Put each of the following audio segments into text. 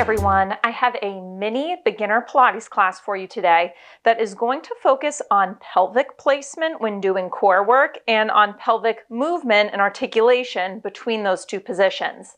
everyone. I have a mini beginner Pilates class for you today that is going to focus on pelvic placement when doing core work and on pelvic movement and articulation between those two positions.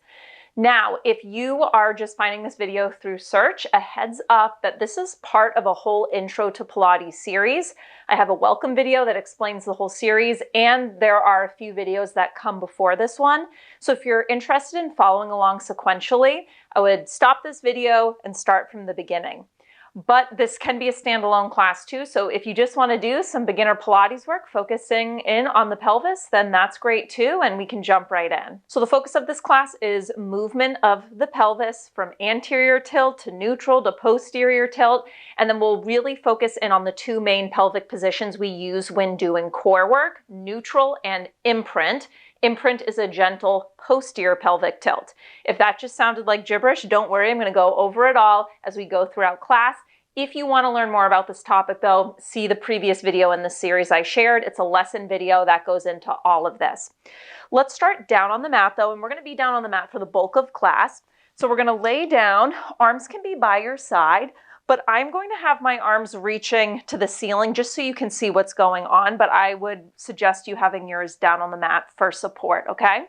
Now, if you are just finding this video through search, a heads up that this is part of a whole Intro to Pilates series. I have a welcome video that explains the whole series, and there are a few videos that come before this one. So if you're interested in following along sequentially, I would stop this video and start from the beginning. But this can be a standalone class too, so if you just want to do some beginner Pilates work focusing in on the pelvis, then that's great too, and we can jump right in. So the focus of this class is movement of the pelvis from anterior tilt to neutral to posterior tilt, and then we'll really focus in on the two main pelvic positions we use when doing core work, neutral and imprint. Imprint is a gentle posterior pelvic tilt. If that just sounded like gibberish, don't worry, I'm going to go over it all as we go throughout class. If you want to learn more about this topic though, see the previous video in the series I shared. It's a lesson video that goes into all of this. Let's start down on the mat though, and we're going to be down on the mat for the bulk of class. So we're going to lay down, arms can be by your side, but I'm going to have my arms reaching to the ceiling just so you can see what's going on, but I would suggest you having yours down on the mat for support, okay?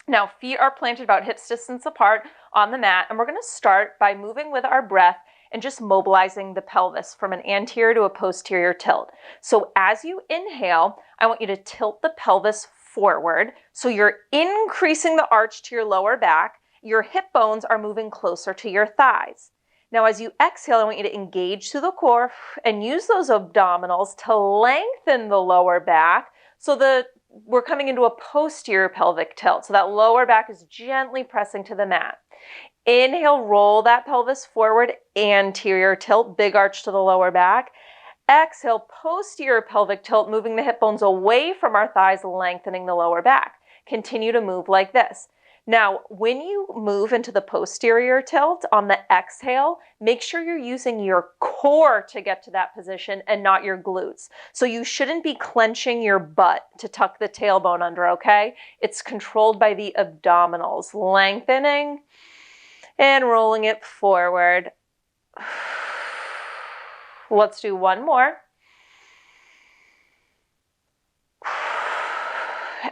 Now, feet are planted about hips distance apart on the mat, and we're going to start by moving with our breath and just mobilizing the pelvis from an anterior to a posterior tilt. So as you inhale, I want you to tilt the pelvis forward, so you're increasing the arch to your lower back. Your hip bones are moving closer to your thighs. Now, as you exhale, I want you to engage through the core and use those abdominals to lengthen the lower back so we're coming into a posterior pelvic tilt. So that lower back is gently pressing to the mat. Inhale, roll that pelvis forward, anterior tilt, big arch to the lower back. Exhale, posterior pelvic tilt, moving the hip bones away from our thighs, lengthening the lower back. Continue to move like this. Now, when you move into the posterior tilt on the exhale, make sure you're using your core to get to that position and not your glutes. So you shouldn't be clenching your butt to tuck the tailbone under, okay? It's controlled by the abdominals, lengthening and rolling it forward. Let's do one more.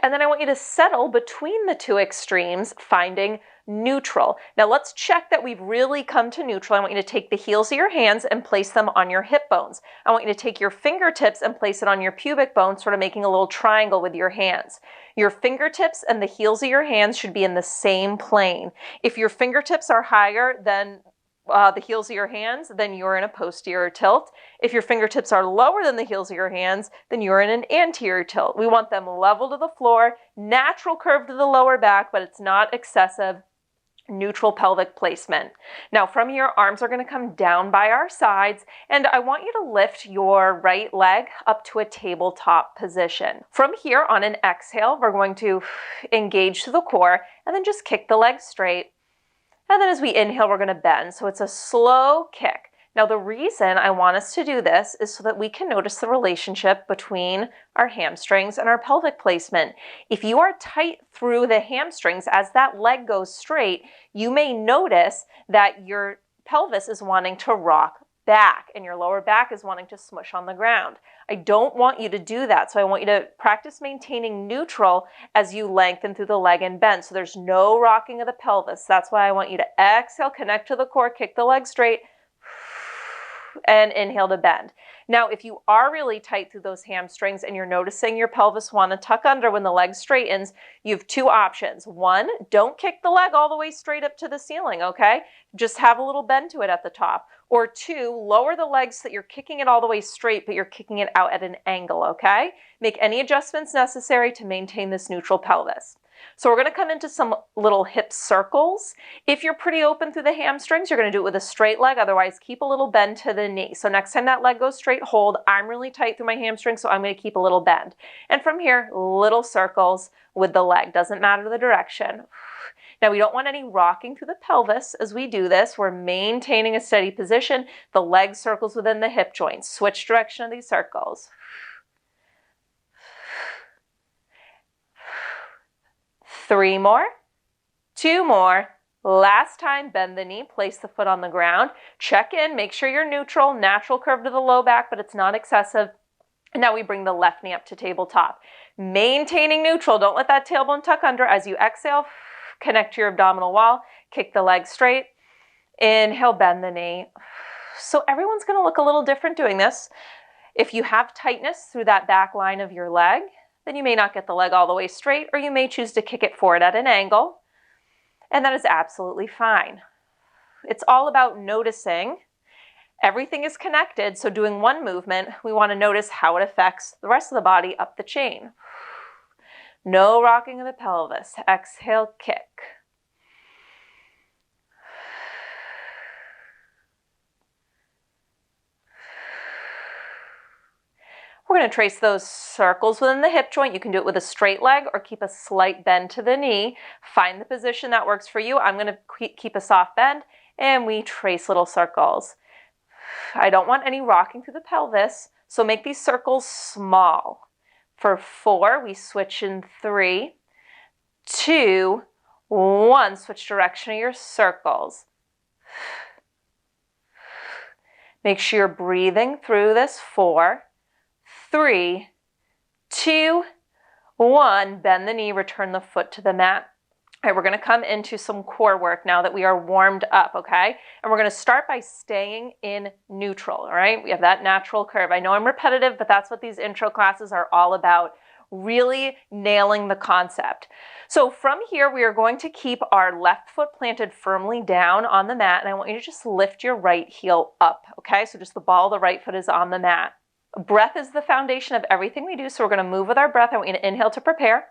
And then I want you to settle between the two extremes, finding neutral. Now let's check that we've really come to neutral. I want you to take the heels of your hands and place them on your hip bones. I want you to take your fingertips and place it on your pubic bone, sort of making a little triangle with your hands. Your fingertips and the heels of your hands should be in the same plane. If your fingertips are higher than the heels of your hands, then you're in a posterior tilt. If your fingertips are lower than the heels of your hands, then you're in an anterior tilt. We want them level to the floor, natural curve to the lower back, but it's not excessive. Neutral pelvic placement. Now from here, arms are going to come down by our sides, and I want you to lift your right leg up to a tabletop position. From here, on an exhale, we're going to engage to the core and then just kick the leg straight. And then as we inhale, we're going to bend. So it's a slow kick. Now the reason I want us to do this is so that we can notice the relationship between our hamstrings and our pelvic placement. If you are tight through the hamstrings as that leg goes straight, you may notice that your pelvis is wanting to rock back and your lower back is wanting to smush on the ground. I don't want you to do that. So I want you to practice maintaining neutral as you lengthen through the leg and bend. So there's no rocking of the pelvis. That's why I want you to exhale, connect to the core, kick the leg straight, and inhale to bend. Now, if you are really tight through those hamstrings and you're noticing your pelvis want to tuck under when the leg straightens, you have two options. One, don't kick the leg all the way straight up to the ceiling, okay? Just have a little bend to it at the top. Or two, lower the legs so that you're kicking it all the way straight, but you're kicking it out at an angle, okay? Make any adjustments necessary to maintain this neutral pelvis. So we're going to come into some little hip circles. If you're pretty open through the hamstrings, you're going to do it with a straight leg. Otherwise, keep a little bend to the knee. So next time that leg goes straight, hold. I'm really tight through my hamstrings, so I'm going to keep a little bend. And from here, little circles with the leg. Doesn't matter the direction. Now, we don't want any rocking through the pelvis as we do this. We're maintaining a steady position. The leg circles within the hip joints. Switch direction of these circles. 3 more, 2 more, Last time, bend the knee, place the foot on the ground, check in, make sure you're neutral, natural curve to the low back, but it's not excessive. And now we bring the left knee up to tabletop. Maintaining neutral, don't let that tailbone tuck under. As you exhale, connect to your abdominal wall, kick the leg straight. Inhale, bend the knee. So everyone's gonna look a little different doing this. If you have tightness through that back line of your leg, then you may not get the leg all the way straight, or you may choose to kick it forward at an angle. And that is absolutely fine. It's all about noticing. Everything is connected, so doing one movement, we want to notice how it affects the rest of the body up the chain. No rocking of the pelvis. Exhale, kick. We're going to trace those circles within the hip joint. You can do it with a straight leg or keep a slight bend to the knee. Find the position that works for you. I'm going to keep a soft bend, and we trace little circles. I don't want any rocking through the pelvis, so make these circles small. For 4, we switch in 3, 2, 1. Switch direction of your circles. Make sure you're breathing through this. 4, 3, 2, 1. Bend the knee, return the foot to the mat. All right, we're going to come into some core work now that we are warmed up, okay? And we're going to start by staying in neutral, all right? We have that natural curve. I know I'm repetitive, but that's what these intro classes are all about, really nailing the concept. So from here, we are going to keep our left foot planted firmly down on the mat, and I want you to just lift your right heel up, okay? So just the ball of the right foot is on the mat. Breath is the foundation of everything we do, so we're going to move with our breath. I want you to inhale to prepare.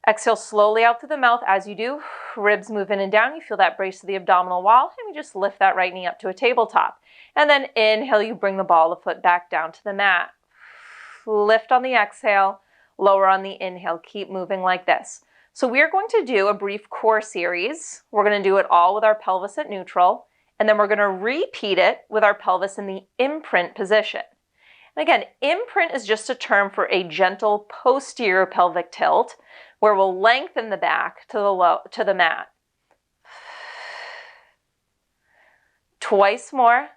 Exhale slowly out through the mouth. As you do, ribs move in and down. You feel that brace of the abdominal wall, and we just lift that right knee up to a tabletop. And then inhale, you bring the ball of the foot back down to the mat. Lift on the exhale, lower on the inhale. Keep moving like this. So we are going to do a brief core series. We're going to do it all with our pelvis at neutral, and then we're going to repeat it with our pelvis in the imprint position. And again, imprint is just a term for a gentle posterior pelvic tilt, where we'll lengthen the back to the mat. Twice more.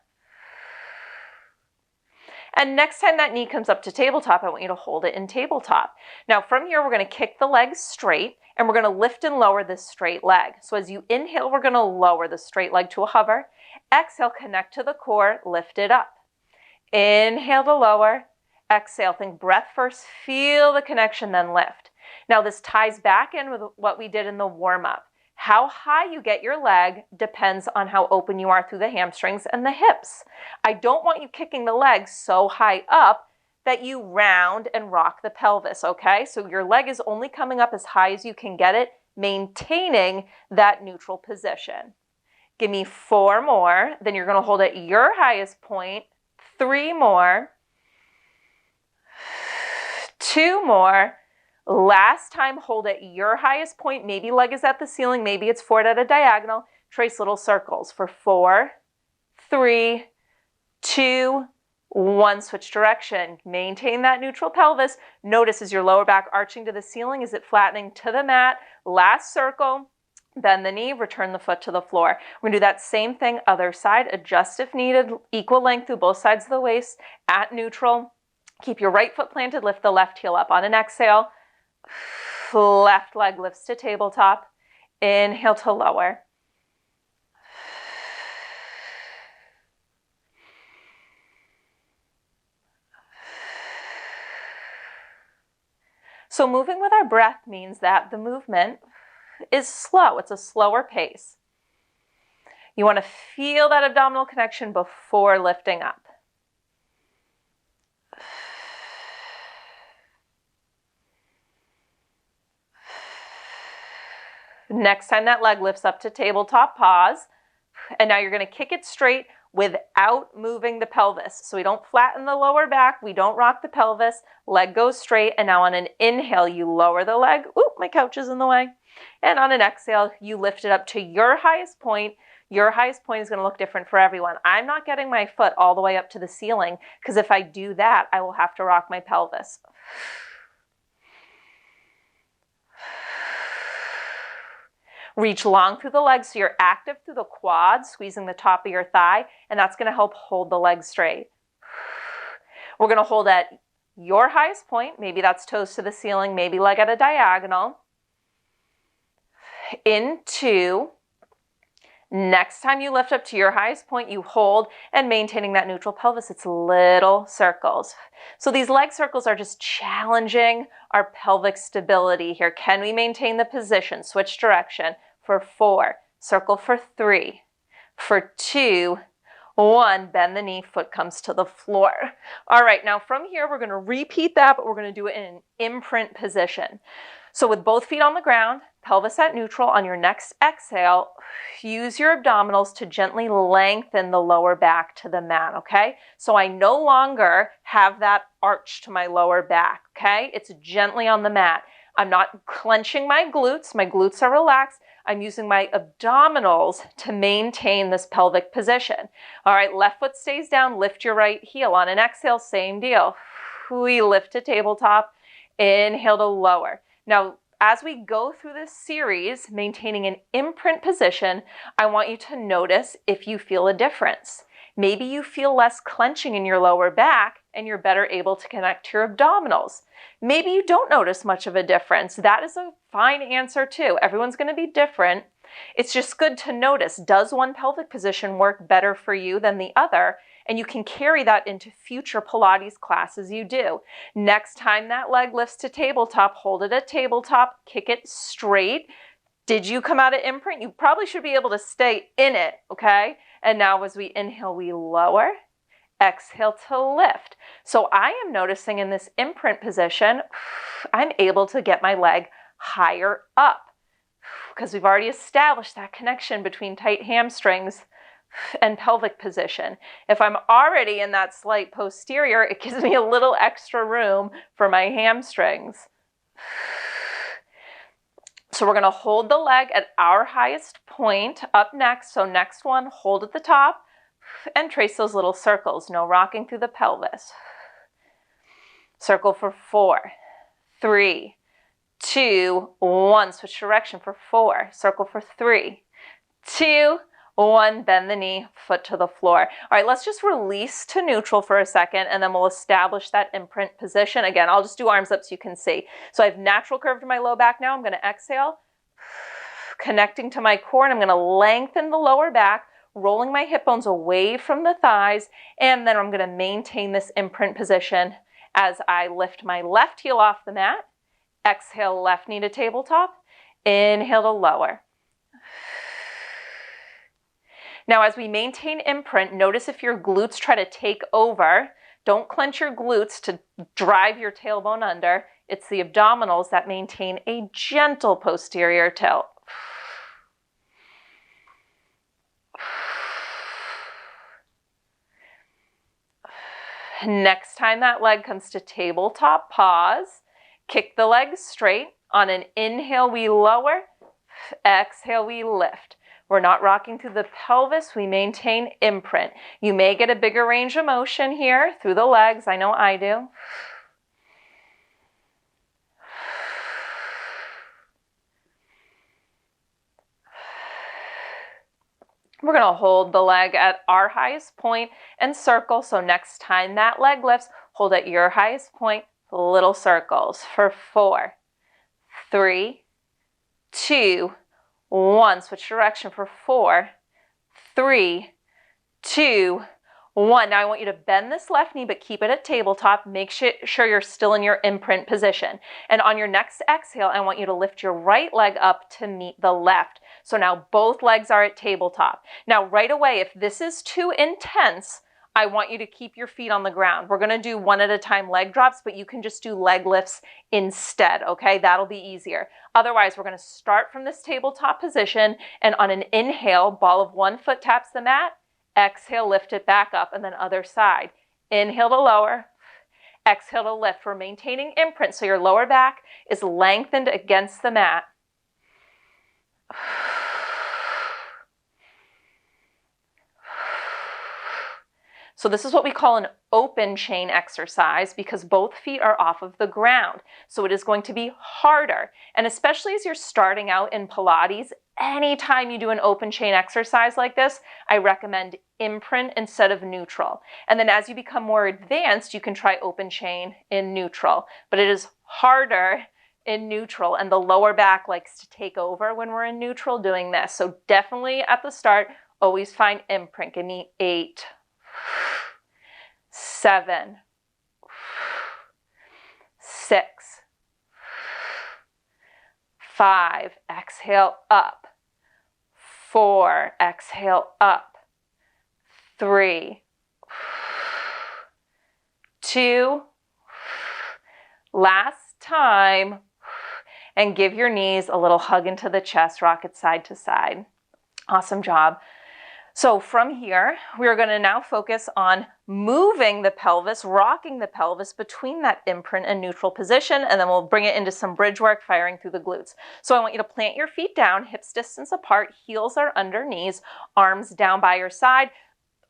And next time that knee comes up to tabletop, I want you to hold it in tabletop. Now from here, we're going to kick the legs straight, and we're going to lift and lower this straight leg. So as you inhale, we're going to lower the straight leg to a hover. Exhale, connect to the core, lift it up. Inhale to lower. Exhale, think breath first, feel the connection, then lift. Now this ties back in with what we did in the warm-up. How high you get your leg depends on how open you are through the hamstrings and the hips. I don't want you kicking the leg so high up that you round and rock the pelvis, okay? So your leg is only coming up as high as you can get it, maintaining that neutral position. Give me 4 more, then you're gonna hold at your highest point, 3 more, 2 more. Last time, hold at your highest point. Maybe leg is at the ceiling, maybe it's forward at a diagonal. Trace little circles for 4, 3, 2, 1. Switch direction. Maintain that neutral pelvis. Notice, is your lower back arching to the ceiling? Is it flattening to the mat? Last circle. Bend the knee, return the foot to the floor. We're going to do that same thing, other side. Adjust if needed. Equal length through both sides of the waist. At neutral. Keep your right foot planted. Lift the left heel up on an exhale. Left leg lifts to tabletop. Inhale to lower. So moving with our breath means that the movement is slow. It's a slower pace. You want to feel that abdominal connection before lifting up. Next time that leg lifts up to tabletop, pause. And now you're going to kick it straight without moving the pelvis. So we don't flatten the lower back. We don't rock the pelvis. Leg goes straight. And now on an inhale, you lower the leg. Oop, my couch is in the way. And on an exhale, you lift it up to your highest point. Your highest point is going to look different for everyone. I'm not getting my foot all the way up to the ceiling, because if I do that, I will have to rock my pelvis. Reach long through the legs so you're active through the quads, squeezing the top of your thigh, and that's going to help hold the legs straight. We're going to hold at your highest point. Maybe that's toes to the ceiling, maybe leg at a diagonal. Into. Next time you lift up to your highest point, you hold, and maintaining that neutral pelvis, it's little circles. So these leg circles are just challenging our pelvic stability here. Can we maintain the position? Switch direction for 4, circle for 3, for 2, 1, bend the knee, foot comes to the floor. All right, now from here, we're going to repeat that, but we're going to do it in an imprint position. So with both feet on the ground, pelvis at neutral, on your next exhale, use your abdominals to gently lengthen the lower back to the mat, okay? So I no longer have that arch to my lower back, okay? It's gently on the mat. I'm not clenching my glutes are relaxed. I'm using my abdominals to maintain this pelvic position. All right, left foot stays down, lift your right heel. On an exhale, same deal. We lift to tabletop, inhale to lower. Now, as we go through this series, maintaining an imprint position, I want you to notice if you feel a difference. Maybe you feel less clenching in your lower back and you're better able to connect to your abdominals. Maybe you don't notice much of a difference. That is a fine answer too. Everyone's going to be different. It's just good to notice, does one pelvic position work better for you than the other? And you can carry that into future Pilates classes you do. Next time that leg lifts to tabletop, hold it at tabletop, kick it straight. Did you come out of imprint? You probably should be able to stay in it, okay? And now as we inhale, we lower, exhale to lift. So I am noticing in this imprint position, I'm able to get my leg higher up because we've already established that connection between tight hamstrings and pelvic position. If I'm already in that slight posterior, it gives me a little extra room for my hamstrings. So we're going to hold the leg at our highest point up next. So next one, hold at the top and trace those little circles. No rocking through the pelvis. Circle for 4, 3, 2, 1. Switch direction for 4. Circle for 3, 2, 1, bend the knee, foot to the floor. All right, let's just release to neutral for a second, and then we'll establish that imprint position. Again, I'll just do arms up so you can see. So I have natural curve to my low back now. I'm going to exhale, connecting to my core, and I'm going to lengthen the lower back, rolling my hip bones away from the thighs, and then I'm going to maintain this imprint position as I lift my left heel off the mat. Exhale, left knee to tabletop. Inhale to lower. Now, as we maintain imprint, notice if your glutes try to take over. Don't clench your glutes to drive your tailbone under. It's the abdominals that maintain a gentle posterior tilt. Next time that leg comes to tabletop, pause. Kick the legs straight. On an inhale, we lower. Exhale, we lift. We're not rocking through the pelvis. We maintain imprint. You may get a bigger range of motion here through the legs. I know I do. We're going to hold the leg at our highest point and circle. So next time that leg lifts, hold at your highest point, little circles for 4, 3, 2, 1. Switch direction for 4, 3, 2, 1. Now I want you to bend this left knee, but keep it at tabletop. Make sure you're still in your imprint position. And on your next exhale, I want you to lift your right leg up to meet the left. So now both legs are at tabletop. Now right away, if this is too intense, I want you to keep your feet on the ground. We're going to do one at a time leg drops, but you can just do leg lifts instead, okay? That'll be easier. Otherwise, we're going to start from this tabletop position, and on an inhale, ball of one foot taps the mat. Exhale, lift it back up, and then other side. Inhale to lower. Exhale to lift. We're maintaining imprint, so your lower back is lengthened against the mat. So this is what we call an open chain exercise because both feet are off of the ground. So it is going to be harder. And especially as you're starting out in Pilates, anytime you do an open chain exercise like this, I recommend imprint instead of neutral. And then as you become more advanced, you can try open chain in neutral. But it is harder in neutral, and the lower back likes to take over when we're in neutral doing this. So definitely at the start, always find imprint. Give me 8, 7, 6, 5, exhale up, 4, exhale up, 3, 2, last time, and give your knees a little hug into the chest, rock it side to side. Awesome job. So from here, we're going to now focus on moving the pelvis, rocking the pelvis between that imprint and neutral position, and then we'll bring it into some bridge work, firing through the glutes. So I want you to plant your feet down, hips distance apart, heels are under knees, arms down by your side.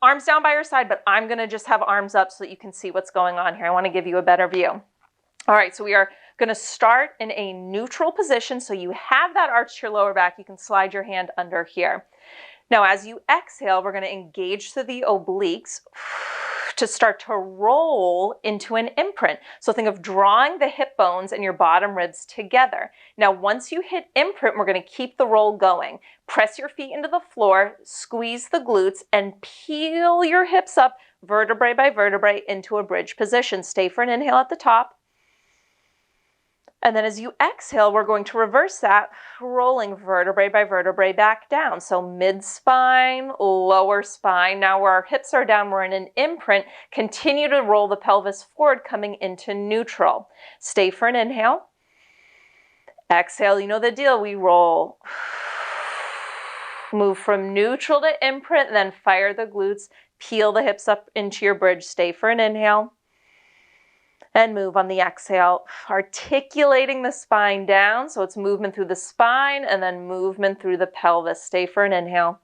Arms down by your side, but I'm going to just have arms up so that you can see what's going on here. I want to give you a better view. All right, so we are going to start in a neutral position. So you have that arch to your lower back. You can slide your hand under here. Now, as you exhale, we're going to engage through the obliques to start to roll into an imprint. So think of drawing the hip bones and your bottom ribs together. Now, once you hit imprint, we're going to keep the roll going. Press your feet into the floor, squeeze the glutes, and peel your hips up vertebrae by vertebrae into a bridge position. Stay for an inhale at the top. And then as you exhale, we're going to reverse that, rolling vertebrae by vertebrae back down. So mid-spine, lower spine. Now where our hips are down, we're in an imprint. Continue to roll the pelvis forward, coming into neutral. Stay for an inhale. Exhale, you know the deal. We roll. Move from neutral to imprint, then fire the glutes. Peel the hips up into your bridge. Stay for an inhale. And move on the exhale, articulating the spine down. So it's movement through the spine and then movement through the pelvis. Stay for an inhale.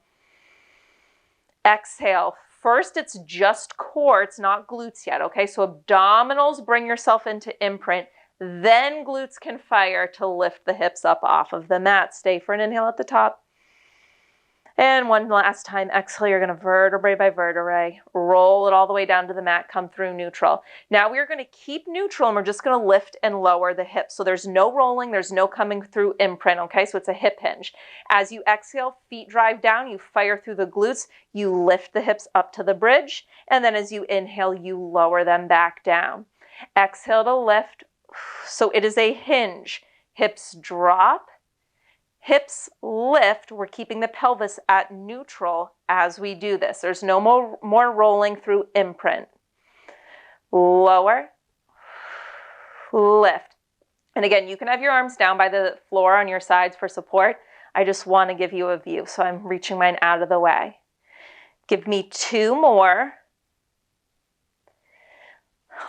Exhale. First, it's just core. It's not glutes yet, okay? So abdominals, bring yourself into imprint. Then glutes can fire to lift the hips up off of the mat. Stay for an inhale at the top. And one last time, exhale, you're going to vertebrae by vertebrae, roll it all the way down to the mat, come through neutral. Now we're going to keep neutral and we're just going to lift and lower the hips. So there's no rolling, there's no coming through imprint, okay? So it's a hip hinge. As you exhale, feet drive down, you fire through the glutes, you lift the hips up to the bridge, and then as you inhale, you lower them back down. Exhale to lift. So it is a hinge. Hips drop. Hips lift, we're keeping the pelvis at neutral as we do this. There's no more rolling through imprint. Lower, lift. And again, you can have your arms down by the floor on your sides for support. I just want to give you a view, so I'm reaching mine out of the way. Give me 2 more.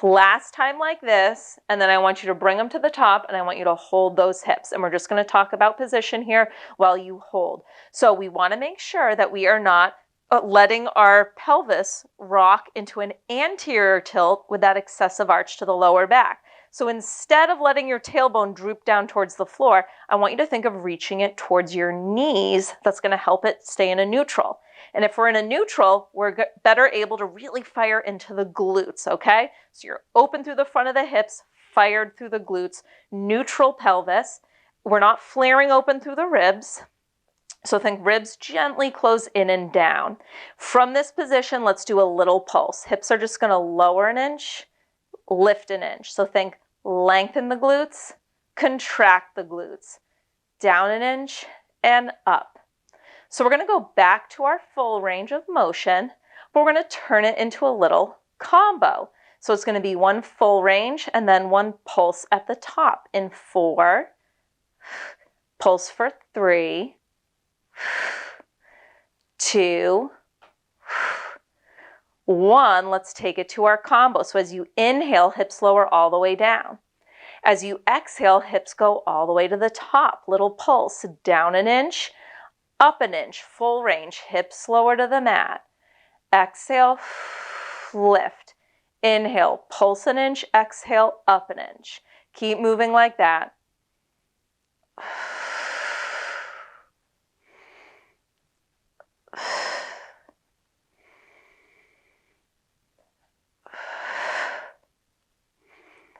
Last time like this, and then I want you to bring them to the top and I want you to hold those hips. And we're just going to talk about position here while you hold. So we want to make sure that we are not letting our pelvis rock into an anterior tilt with that excessive arch to the lower back. So instead of letting your tailbone droop down towards the floor, I want you to think of reaching it towards your knees. That's going to help it stay in a neutral. And if we're in a neutral, we're better able to really fire into the glutes, okay? So you're open through the front of the hips, fired through the glutes, neutral pelvis. We're not flaring open through the ribs. So think ribs gently close in and down. From this position, let's do a little pulse. Hips are just going to lower an inch, lift an inch. So think lengthen the glutes, contract the glutes, down an inch and up. So we're going to go back to our full range of motion, but we're going to turn it into a little combo. So it's going to be 1 full range and then 1 pulse at the top in 4, pulse for 3, 2, 1. Let's take it to our combo. So as you inhale, hips lower all the way down. As you exhale, hips go all the way to the top. Little pulse, down an inch, up an inch, full range, hips lower to the mat. Exhale, lift. Inhale, pulse an inch, exhale, up an inch. Keep moving like that.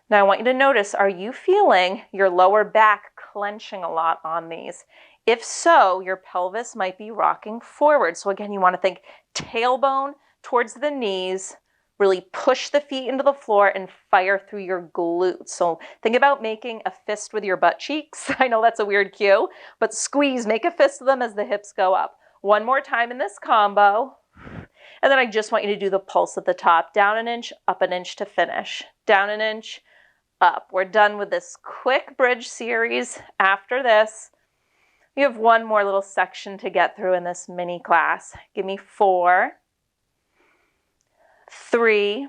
Now I want you to notice, are you feeling your lower back clenching a lot on these? If so, your pelvis might be rocking forward. So again, you want to think tailbone towards the knees, really push the feet into the floor and fire through your glutes. So think about making a fist with your butt cheeks. I know that's a weird cue, but squeeze, make a fist of them as the hips go up. One more time in this combo. And then I just want you to do the pulse at the top. Down an inch, up an inch to finish. Down an inch, up. We're done with this quick bridge series. After this, we have one more little section to get through in this mini class. Give me 4, 3,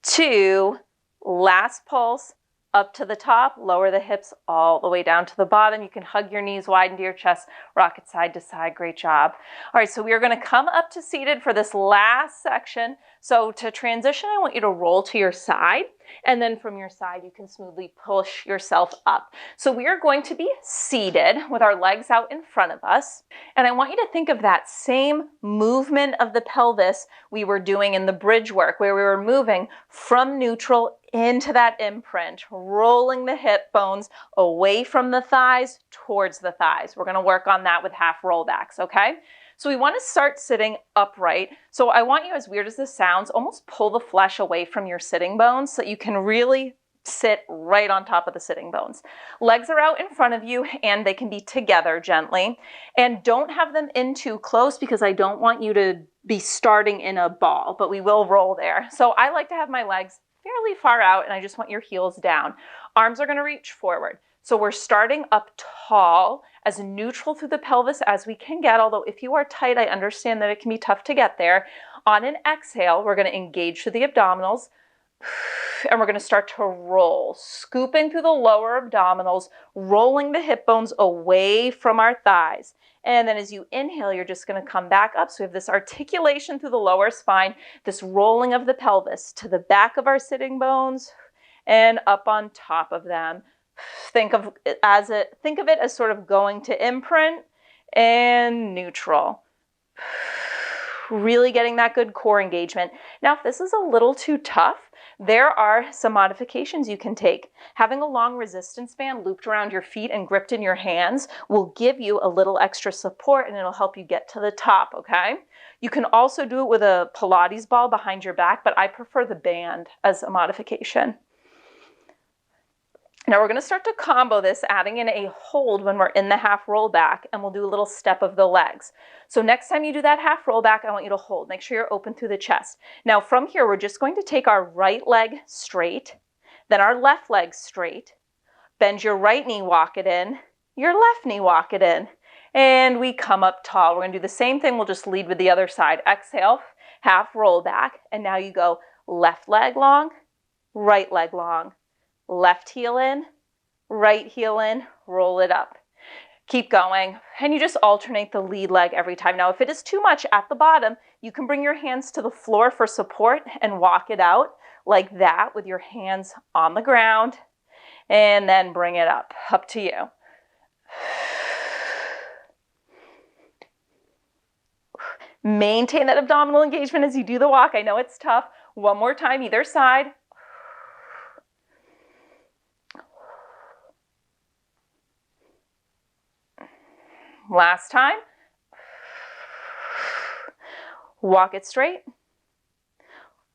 2, last pulse, up to the top, lower the hips all the way down to the bottom. You can hug your knees wide into your chest, rock it side to side. Great job. All right, so we are going to come up to seated for this last section. So to transition, I want you to roll to your side, and then from your side, you can smoothly push yourself up. So we are going to be seated with our legs out in front of us, and I want you to think of that same movement of the pelvis we were doing in the bridge work, where we were moving from neutral into that imprint, rolling the hip bones away from the thighs towards the thighs. We're going to work on that with half rollbacks, okay? So we want to start sitting upright. So I want you, as weird as this sounds, almost pull the flesh away from your sitting bones so that you can really sit right on top of the sitting bones. Legs are out in front of you and they can be together gently. And don't have them in too close because I don't want you to be starting in a ball, but we will roll there. So I like to have my legs fairly far out and I just want your heels down. Arms are going to reach forward. So we're starting up tall, as neutral through the pelvis as we can get, although if you are tight, I understand that it can be tough to get there. On an exhale, we're going to engage through the abdominals, and we're going to start to roll, scooping through the lower abdominals, rolling the hip bones away from our thighs. And then as you inhale, you're just going to come back up. So we have this articulation through the lower spine, this rolling of the pelvis to the back of our sitting bones and up on top of them. Think of it as sort of going to imprint and neutral. Really getting that good core engagement. Now, if this is a little too tough, there are some modifications you can take. Having a long resistance band looped around your feet and gripped in your hands will give you a little extra support and it'll help you get to the top, okay? You can also do it with a Pilates ball behind your back, but I prefer the band as a modification. Now we're going to start to combo this, adding in a hold when we're in the half roll back, and we'll do a little step of the legs. So next time you do that half roll back, I want you to hold. Make sure you're open through the chest. Now from here, we're just going to take our right leg straight, then our left leg straight, bend your right knee, walk it in, your left knee, walk it in, and we come up tall. We're going to do the same thing. We'll just lead with the other side. Exhale, half roll back, and now you go left leg long, right leg long. Left heel in, right heel in, roll it up. Keep going, and you just alternate the lead leg every time. Now, if it is too much at the bottom, you can bring your hands to the floor for support and walk it out like that with your hands on the ground, and then bring it up to you. Maintain that abdominal engagement as you do the walk. I know it's tough. One more time, either side. Last time. Walk it straight.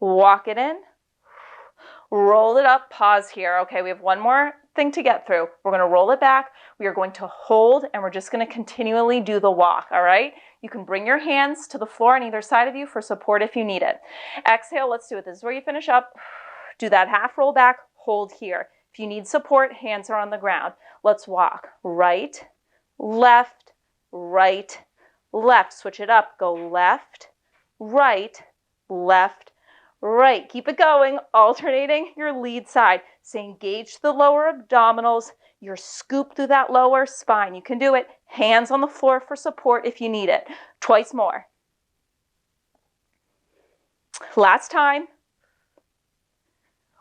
Walk it in. Roll it up. Pause here. Okay, we have one more thing to get through. We're going to roll it back. We are going to hold, and we're just going to continually do the walk, all right? You can bring your hands to the floor on either side of you for support if you need it. Exhale. Let's do it. This is where you finish up. Do that half roll back. Hold here. If you need support, hands are on the ground. Let's walk. Right, left, right, left. Switch it up. Go left, right, left, right. Keep it going, alternating your lead side. Say engage the lower abdominals. You're scooped through that lower spine. You can do it. Hands on the floor for support if you need it. Twice more. Last time.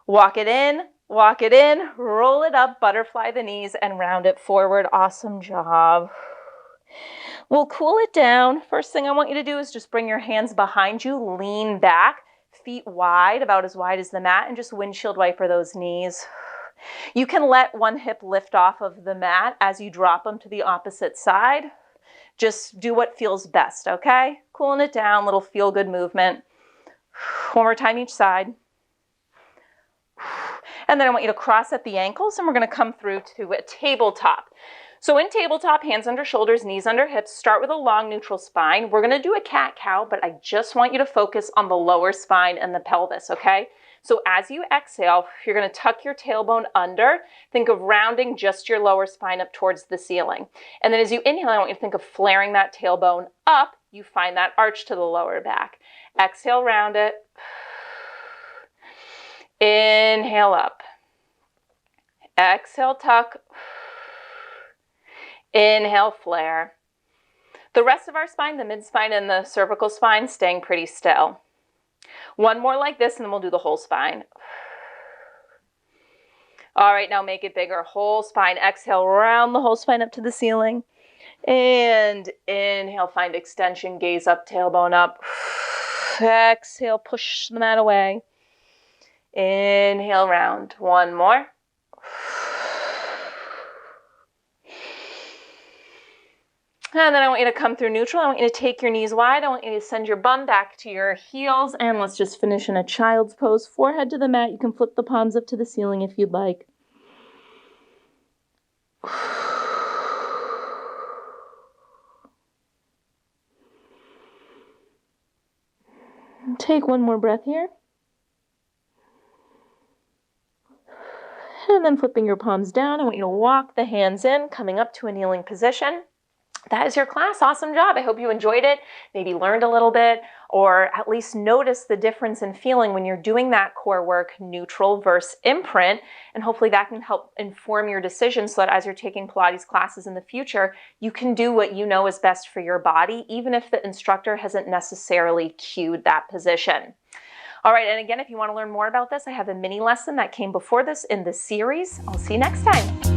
Walk it in, roll it up, butterfly the knees, and round it forward. Awesome job. We'll cool it down. First thing I want you to do is just bring your hands behind you, lean back, feet wide, about as wide as the mat, and just windshield wiper those knees. You can let one hip lift off of the mat as you drop them to the opposite side. Just do what feels best, okay? Cooling it down, little feel-good movement. One more time each side. And then I want you to cross at the ankles, and we're going to come through to a tabletop. So in tabletop, hands under shoulders, knees under hips, start with a long neutral spine. We're going to do a cat-cow, but I just want you to focus on the lower spine and the pelvis, okay? So as you exhale, you're going to tuck your tailbone under. Think of rounding just your lower spine up towards the ceiling. And then as you inhale, I want you to think of flaring that tailbone up. You find that arch to the lower back. Exhale, round it. Inhale up. Exhale, tuck. Inhale, flare. The rest of our spine, the mid-spine and the cervical spine, staying pretty still. One more like this, and then we'll do the whole spine. All right, now make it bigger. Whole spine. Exhale, round the whole spine up to the ceiling. And inhale, find extension, gaze up, tailbone up. Exhale, push the mat away. Inhale, round. One more. And then I want you to come through neutral. I want you to take your knees wide. I want you to send your bum back to your heels. And let's just finish in a child's pose. Forehead to the mat. You can flip the palms up to the ceiling if you'd like. Take one more breath here. And then flipping your palms down. I want you to walk the hands in, coming up to a kneeling position. That is your class. Awesome job. I hope you enjoyed it, maybe learned a little bit, or at least noticed the difference in feeling when you're doing that core work, neutral versus imprint, and hopefully that can help inform your decisions so that as you're taking Pilates classes in the future, you can do what you know is best for your body, even if the instructor hasn't necessarily cued that position. All right, and again, if you want to learn more about this, I have a mini lesson that came before this in the series. I'll see you next time.